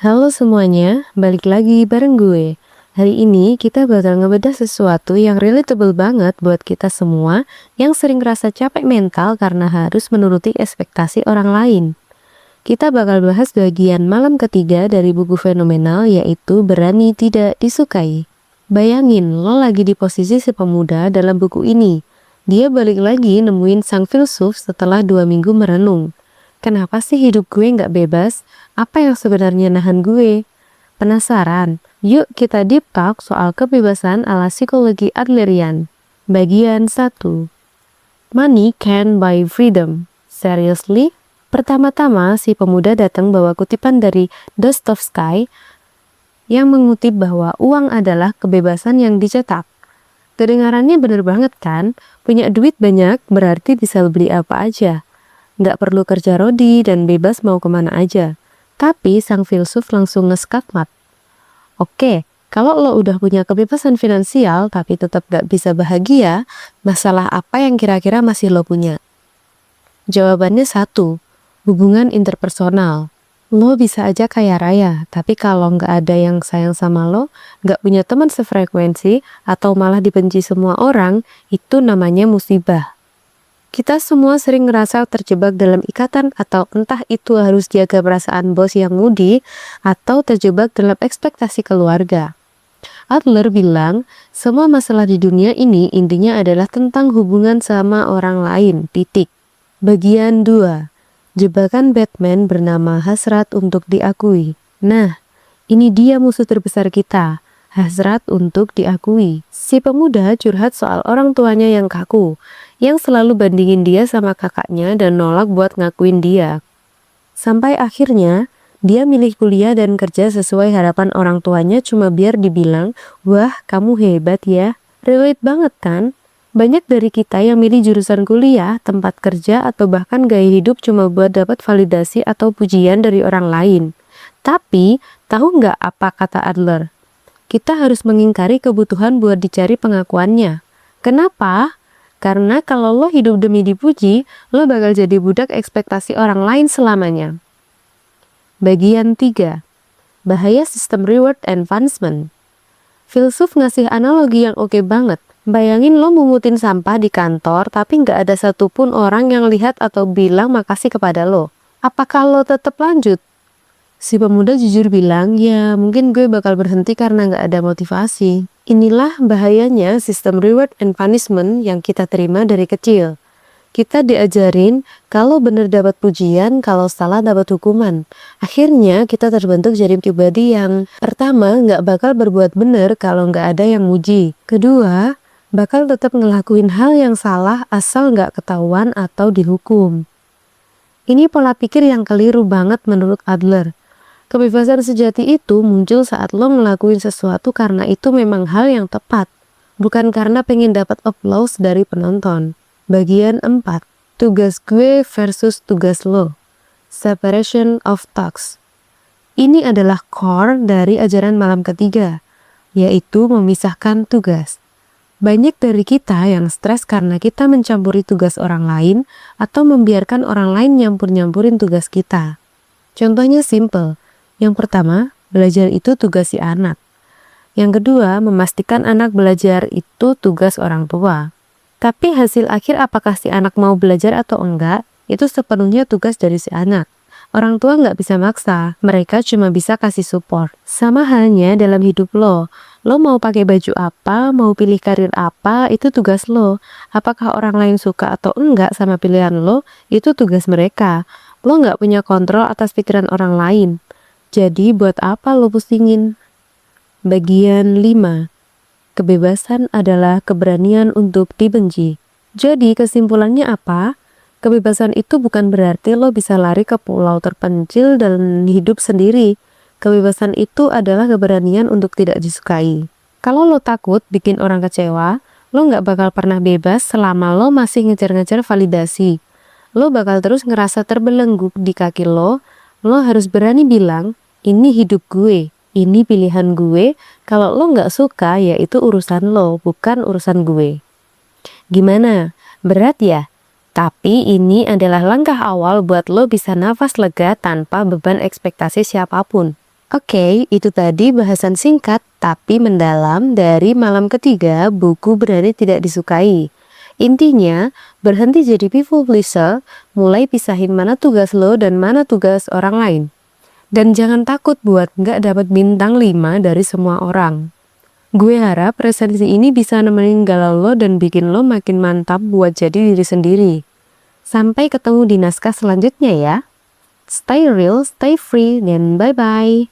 Halo semuanya, balik lagi bareng gue. Hari ini kita bakal ngebedah sesuatu yang relatable banget buat kita semua yang sering ngerasa capek mental karena harus menuruti ekspektasi orang lain. Kita bakal bahas bagian malam ketiga dari buku fenomenal, yaitu Berani Tidak Disukai. Bayangin lo lagi di posisi si pemuda dalam buku ini. Dia balik lagi nemuin sang filsuf setelah 2 minggu merenung. Kenapa sih hidup gue nggak bebas? Apa yang sebenarnya nahan gue? Penasaran? Yuk kita deep talk soal kebebasan ala psikologi Adlerian. Bagian 1. Money can buy freedom. Seriously? Pertama-tama si pemuda datang bawa kutipan dari Dostoevsky yang mengutip bahwa uang adalah kebebasan yang dicetak. Kedengarannya bener banget kan? Punya duit banyak berarti bisa beli apa aja. Nggak perlu kerja rodi dan bebas mau kemana aja. Tapi sang filsuf langsung ngeskakmat. Oke, kalau lo udah punya kebebasan finansial tapi tetap nggak bisa bahagia, masalah apa yang kira-kira masih lo punya? Jawabannya 1, hubungan interpersonal. Lo bisa aja kaya raya, tapi kalau nggak ada yang sayang sama lo, nggak punya teman sefrekuensi, atau malah dibenci semua orang, itu namanya musibah. Kita semua sering ngerasa terjebak dalam ikatan, atau entah itu harus jaga perasaan bos yang moody atau terjebak dalam ekspektasi keluarga. Adler bilang, semua masalah di dunia ini intinya adalah tentang hubungan sama orang lain, titik. Bagian 2. Jebakan Batman bernama hasrat untuk diakui. Nah, ini dia musuh terbesar kita. Hasrat untuk diakui. Si pemuda curhat soal orang tuanya yang kaku, yang selalu bandingin dia sama kakaknya dan nolak buat ngakuin dia. Sampai akhirnya, dia milih kuliah dan kerja sesuai harapan orang tuanya cuma biar dibilang, wah kamu hebat ya. Relate banget kan? Banyak dari kita yang milih jurusan kuliah, tempat kerja, atau bahkan gaya hidup cuma buat dapat validasi atau pujian dari orang lain. Tapi, tahu nggak apa kata Adler? Kita harus mengingkari kebutuhan buat dicari pengakuannya. Kenapa? Karena kalau lo hidup demi dipuji, lo bakal jadi budak ekspektasi orang lain selamanya. Bagian 3. Bahaya sistem reward and punishment. Filsuf ngasih analogi yang oke banget. Bayangin lo mungutin sampah di kantor, tapi nggak ada satupun orang yang lihat atau bilang makasih kepada lo. Apakah lo tetap lanjut? Si pemuda jujur bilang, ya mungkin gue bakal berhenti karena nggak ada motivasi. Inilah bahayanya sistem reward and punishment yang kita terima dari kecil. Kita diajarin kalau bener dapat pujian, kalau salah dapat hukuman. Akhirnya kita terbentuk jadi pribadi yang pertama nggak bakal berbuat bener kalau nggak ada yang muji. Kedua, bakal tetap ngelakuin hal yang salah asal nggak ketahuan atau dihukum. Ini pola pikir yang keliru banget menurut Adler. Kebebasan sejati itu muncul saat lo ngelakuin sesuatu karena itu memang hal yang tepat, bukan karena pengen dapat applause dari penonton. Bagian 4. Tugas gue versus tugas lo. Separation of tasks. Ini adalah core dari ajaran malam ketiga, yaitu memisahkan tugas. Banyak dari kita yang stres karena kita mencampuri tugas orang lain atau membiarkan orang lain nyampur-nyampurin tugas kita. Contohnya simple. Yang pertama, belajar itu tugas si anak. Yang kedua, memastikan anak belajar itu tugas orang tua. Tapi hasil akhir apakah si anak mau belajar atau enggak, itu sepenuhnya tugas dari si anak. Orang tua nggak bisa maksa, mereka cuma bisa kasih support. Sama halnya dalam hidup lo. Lo mau pakai baju apa, mau pilih karir apa, itu tugas lo. Apakah orang lain suka atau enggak sama pilihan lo, itu tugas mereka. Lo nggak punya kontrol atas pikiran orang lain. Jadi buat apa lo pusingin? Bagian 5. Kebebasan adalah keberanian untuk dibenci. Jadi kesimpulannya apa? Kebebasan itu bukan berarti lo bisa lari ke pulau terpencil dan hidup sendiri. Kebebasan itu adalah keberanian untuk tidak disukai. Kalau lo takut bikin orang kecewa, lo nggak bakal pernah bebas selama lo masih ngejar-ngejar validasi. Lo bakal terus ngerasa terbelenggu di kaki lo. Lo harus berani bilang, ini hidup gue, ini pilihan gue. Kalau lo nggak suka, ya itu urusan lo, bukan urusan gue. Gimana? Berat ya? Tapi ini adalah langkah awal buat lo bisa nafas lega tanpa beban ekspektasi siapapun. Oke, itu tadi bahasan singkat tapi mendalam dari Malam Ketiga, buku Berani Tidak Disukai. Intinya, berhenti jadi people pleaser, mulai pisahin mana tugas lo dan mana tugas orang lain. Dan jangan takut buat nggak dapat bintang 5 dari semua orang. Gue harap resensi ini bisa nemenin galau lo dan bikin lo makin mantap buat jadi diri sendiri. Sampai ketemu di naskah selanjutnya ya. Stay real, stay free, dan bye-bye.